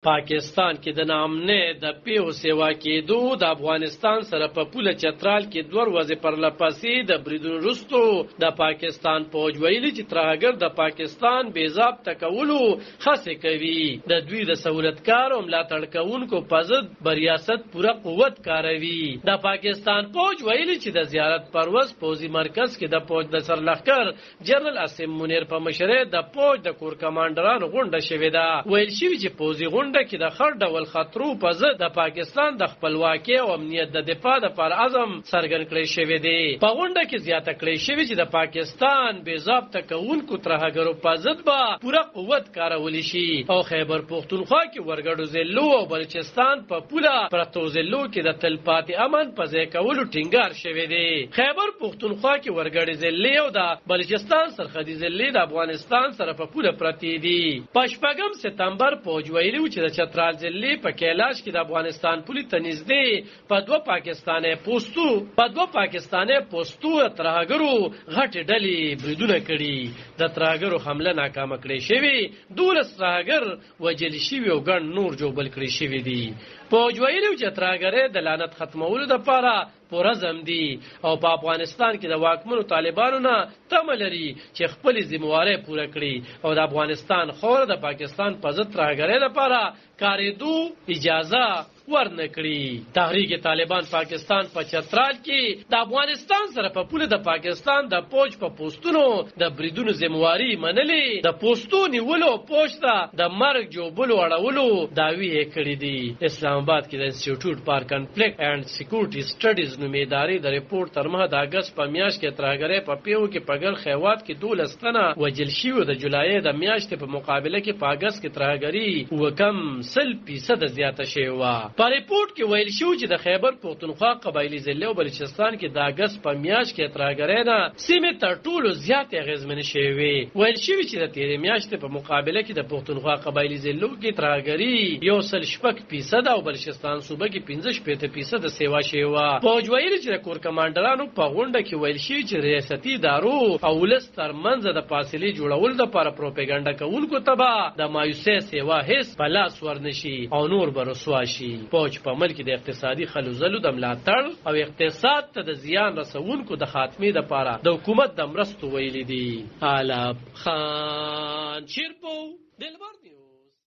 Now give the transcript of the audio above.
پاکستان کې د نامنه د پیو سیوا کېدو د افغانستان سره په پوله چترال کې دوه ورځې پرلپسې د بریدونو وروسته د پاکستان فوج ویلي چې ترهګر د پاکستان بې ضابطه کولو هڅې کوي. د دوی د سہولتکار او ملاتړ کوونکو په ضد بریاست پوره قوت کاروي. د پاکستان فوج ویلي چې د زیارت پروز پوځي مرکز کې د فوج د سرلښکر جنرال عاصم منیر په مشرۍ د فوج د کور کمانډرانو غونډه شوې ده. ویل شوي چې پوځي غونډه کې د هر ډول خطرو په ضد د پاکستان د خپلواکۍ او امنیت د دفاع لپاره عزم څرګند کړی شوی دی. په غونډه کې زیاته کړی شوی چې د پاکستان بې ضابطه کوونکو ترهګرو په ضد به پوره قوت کارولی شي او خیبر پختونخوا کې ورګړو ضلعو او بلوچستان په پوله پرتو ضلعو کې د تلپاتې امن په ځای کولو ټینګار شوی دی. خیبر پختونخوا کې ورګړې ضلع او د بلوچستان سرحدي ضلع د افغانستان سره په پوله پرتې دي. په 8 سپتمبر فوج ویلي چې د چترال ضلع په کیلاش کې د افغانستان پولیس ته نږدې په دوه پاکستاني پوستو ترهګرو غټې ډلې بریدونه کړي. د ترهګرو حمله ناکامه کړې شوې، 12 ترهګر وژل شوي او ګڼ نور جوړ کړي شوي دي. فوج ویلي چې ترهګرۍ د لعنت ختمولو لپاره پوره زم دي او په افغانستان کې د واکمنو طالبانو نه تمه لري چې خپلې ذمہوارۍ پوره کړي او د افغانستان خاوره د پاکستان په ضد ترهګرۍ لپاره کارېدو اجازه ورنکړي. تحریک طالبان پاکستان په چترال کې د افغانستان سره په پوله د پاکستان د فوج په پوسټونو د بریدونو ذمہواري منلې، د پوسټو نیولو پوسټ د مرګ جوړولو اړولو دعوی یې کړې دي. اسلام آباد کې د انسټیټیوټ فار کنفلیکټ اینڈ سکیورټي سټډیز نومې ادارې د ریپورت تر مخه د اګست په میاشت کې ترهګرۍ په پیو کې په ګل خیوات کې 12 تنه وژل شوي. د جولای د میاشتې په مقابله کې په اګست کې ترهګري 100% زیاته شوې وه. په ریپورت کې ویل شو چې د خیبر پختونخوا قبایلی ضلع او بلوچستان کې د اګست په میاشت کې ترهګرۍ نه سیمې تر ټولو زیاتې اغېزمنې شوې. ویل شوي چې د تېرې میاشتې په مقابله کې د پختونخوا قبایلی ضلعو کې ترهګري 106% او بلوچستان صوبه کې 15% سیوا شوې وه. فوج ویلي چې د کور کمانډرانو په غونډه کې ویل شوي چې ریاستي ادارو او ولس ترمنځ د فاصلې جوړولو لپاره پروپاګاندا کوونکو ته به د مایوسۍ سیوا هیڅ په لاس ورنشي او نور به رسوا شي. فوج په ملک کې د اقتصادي خلوزلو د ملاتړ او اقتصاد ته د زیان رسونکو د خاتمې لپاره د حکومت د مرستو ویلي دي. عالم خان شیرپو دلبر